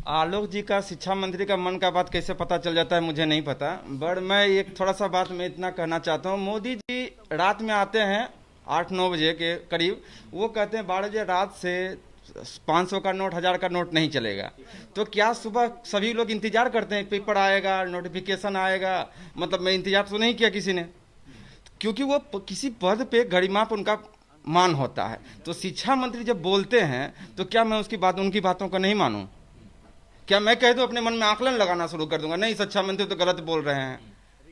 आलोक जी का शिक्षा मंत्री का मन का बात कैसे पता चल जाता है मुझे नहीं पता, बट मैं एक थोड़ा सा बात मैं इतना कहना चाहता हूँ। मोदी जी रात में आते हैं 8-9 बजे के करीब, वो कहते हैं 12 बजे रात से 500 का नोट 1000 का नोट नहीं चलेगा। तो क्या सुबह सभी लोग इंतजार करते हैं पेपर आएगा, नोटिफिकेशन आएगा? मतलब मैं इंतजार तो नहीं किया किसी ने, क्योंकि वो किसी पद पे गरिमा पर उनका मान होता है। तो शिक्षा मंत्री जब बोलते हैं तो क्या मैं उनकी बातों को नहीं मानूं? क्या मैं कह दूं अपने मन में आकलन लगाना शुरू कर दूंगा, नहीं शिक्षा मंत्री तो गलत बोल रहे हैं?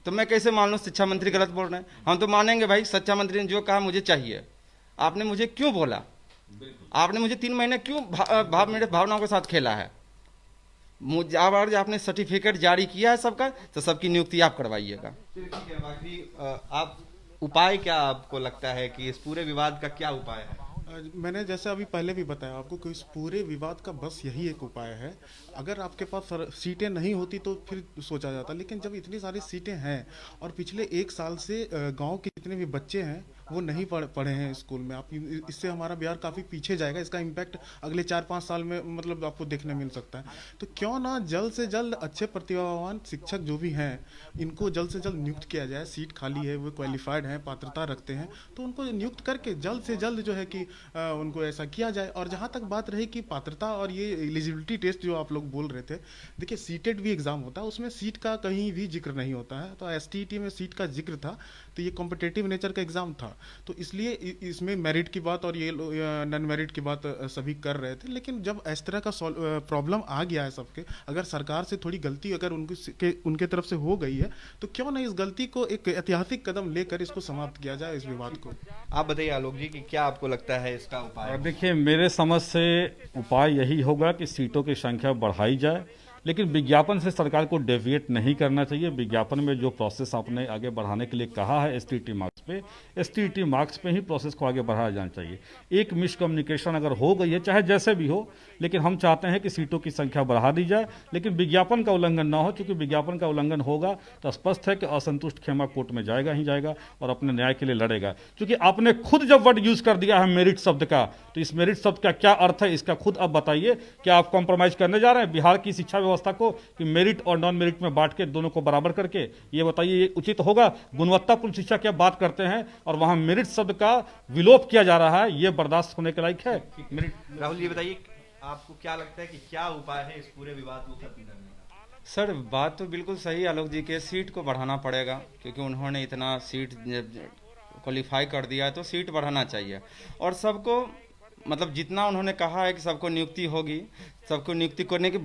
तो मैं कैसे मान लूं शिक्षा मंत्री गलत बोल रहे हैं? हम तो मानेंगे भाई शिक्षा मंत्री ने जो कहा मुझे चाहिए। आपने मुझे क्यों बोला? आपने मुझे 3 महीने क्यों मेरे भावनाओं के साथ खेला है? मुझे आपने सर्टिफिकेट जारी किया है सबका, तो सबकी नियुक्ति आप करवाइएगा। ठीक है, बाकी आप उपाय क्या आपको लगता है कि इस पूरे विवाद का क्या उपाय है? मैंने जैसे अभी पहले भी बताया आपको कि इस पूरे विवाद का बस यही एक उपाय है। अगर आपके पास सीटें नहीं होती तो फिर सोचा जाता, लेकिन जब इतनी सारी सीटें हैं और पिछले 1 साल से गांव के जितने भी बच्चे हैं वो नहीं पढ़े हैं स्कूल में, आप इससे हमारा बिहार काफ़ी पीछे जाएगा। इसका इम्पैक्ट अगले 4-5 साल में मतलब आपको देखने मिल सकता है। तो क्यों ना जल्द से जल्द अच्छे प्रतिभावान शिक्षक जो भी हैं इनको जल्द से जल्द नियुक्त किया जाए। सीट खाली है, वो क्वालिफाइड हैं, पात्रता रखते हैं, तो उनको नियुक्त करके जल्द से जल्द जो है कि उनको ऐसा किया जाए। और जहाँ तक बात रही कि पात्रता और ये एलिजिबिलिटी टेस्ट जो आप लोग बोल रहे थे, देखिए सीटेट भी एग्जाम होता है, उसमें सीट का कहीं भी जिक्र नहीं होता है। तो एसटीईटी में सीट का जिक्र था, तो ये कॉम्पिटिटिव नेचर का एग्जाम था, तो इसलिए इसमें मेरिट की बात और ये नॉन मेरिट की बात सभी कर रहे थे। लेकिन जब इस तरह का प्रॉब्लम आ गया है सबके, अगर सरकार से थोड़ी गलती अगर उनके तरफ से हो गई है, तो क्यों ना इस गलती को एक ऐतिहासिक कदम लेकर इसको समाप्त किया जाए, इस विवाद को। आप बताइए आलोक जी कि क्या आपको लगता है इसका उपाय? देखिए, मेरे समझ से उपाय यही होगा कि सीटों की संख्या बढ़ाई जाए, लेकिन विज्ञापन से सरकार को डेविएट नहीं करना चाहिए। विज्ञापन में जो प्रोसेस आपने आगे बढ़ाने के लिए कहा है एसटीईटी मार्क्स पे ही प्रोसेस को आगे बढ़ाया जाना चाहिए। एक मिसकम्युनिकेशन अगर हो गई है, चाहे जैसे भी हो, लेकिन हम चाहते हैं कि सीटों की संख्या बढ़ा दी जाए, लेकिन विज्ञापन का उल्लंघन ना हो, क्योंकि विज्ञापन का उल्लंघन होगा तो स्पष्ट है कि असंतुष्ट खेमा कोर्ट में जाएगा ही जाएगा और अपने न्याय के लिए लड़ेगा। क्योंकि आपने खुद जब वर्ड यूज कर दिया है मेरिट शब्द का, तो इस मेरिट शब्द का क्या अर्थ है इसका खुद अब बताइए। क्या आप कॉम्प्रोमाइज करने जा रहे हैं बिहार की शिक्षा व्यवस्था को कि मेरिट और नॉन मेरिट में बांट के दोनों को बराबर करके? ये बताइए, ये उचित होगा? गुणवत्तापूर्ण शिक्षा की बात करते हैं और वहां मेरिट शब्द का विलोप किया जा रहा है, ये बर्दाश्त होने के लायक है? राहुल जी बताइए, आपको क्या लगता है कि क्या उपाय है इस पूरे विवाद को खत्म करने का? सर बात तो बिल्कुल सही आलोक जी के, सीट को बढ़ाना पड़ेगा, क्योंकि उन्होंने इतना सीट क्वालिफाई कर दिया है तो सीट बढ़ाना चाहिए। और सबको मतलब जितना उन्होंने कहा है कि सबको नियुक्ति होगी, सबको नियुक्ति करने की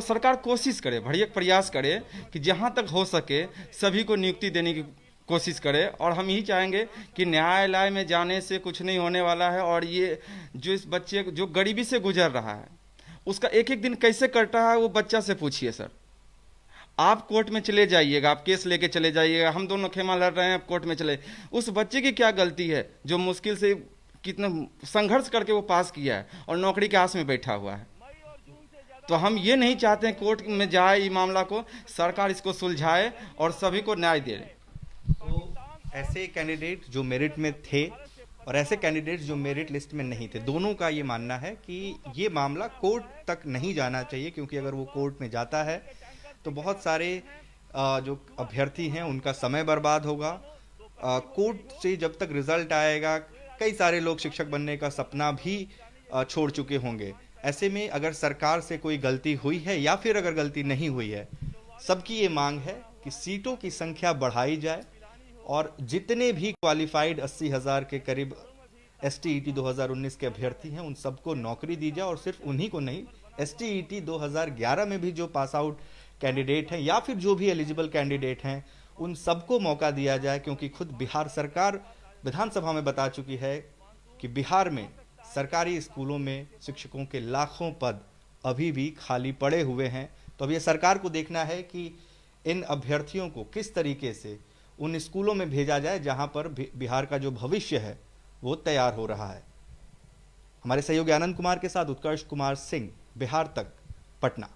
सरकार कोशिश करे, भड़ियक प्रयास करे कि जहाँ तक हो सके सभी को नियुक्ति देने की कोशिश करे। और हम यही चाहेंगे कि न्यायालय में जाने से कुछ नहीं होने वाला है। और ये जो इस बच्चे जो गरीबी से गुजर रहा है उसका एक एक दिन कैसे कटता है वो बच्चा से पूछिए। सर आप कोर्ट में चले जाइएगा, आप केस लेके चले जाइएगा, हम दोनों खेमा लड़ रहे हैं, आप कोर्ट में चले, उस बच्चे की क्या गलती है जो मुश्किल से कितना संघर्ष करके वो पास किया है और नौकरी के आस में बैठा हुआ है। तो हम ये नहीं चाहते हैं कोर्ट में जाए ये मामला को, सरकार इसको सुलझाए और सभी को न्याय दे। तो ऐसे कैंडिडेट जो मेरिट में थे और ऐसे कैंडिडेट जो मेरिट लिस्ट में नहीं थे, दोनों का ये मानना है कि ये मामला कोर्ट तक नहीं जाना चाहिए, क्योंकि अगर वो कोर्ट में जाता है तो बहुत सारे जो अभ्यर्थी हैं उनका समय बर्बाद होगा। कोर्ट से जब तक रिजल्ट आएगा कई सारे लोग शिक्षक बनने का सपना भी छोड़ चुके होंगे। ऐसे में अगर सरकार से कोई गलती हुई है या फिर अगर गलती नहीं हुई है, सबकी ये मांग है कि सीटों की संख्या बढ़ाई जाए और जितने भी क्वालिफाइड 80,000 के करीब STET 2019 के अभ्यर्थी हैं उन सबको नौकरी दी जाए। और सिर्फ उन्हीं को नहीं, STET 2011 में भी जो पास आउट कैंडिडेट हैं या फिर जो भी एलिजिबल कैंडिडेट हैं उन सबको मौका दिया जाए, क्योंकि खुद बिहार सरकार विधानसभा में बता चुकी है कि बिहार में सरकारी स्कूलों में शिक्षकों के लाखों पद अभी भी खाली पड़े हुए हैं। तो अब ये सरकार को देखना है कि इन अभ्यर्थियों को किस तरीके से उन स्कूलों में भेजा जाए जहां पर बिहार का जो भविष्य है वो तैयार हो रहा है। हमारे सहयोगी आनंद कुमार के साथ उत्कर्ष कुमार सिंह, बिहार तक, पटना।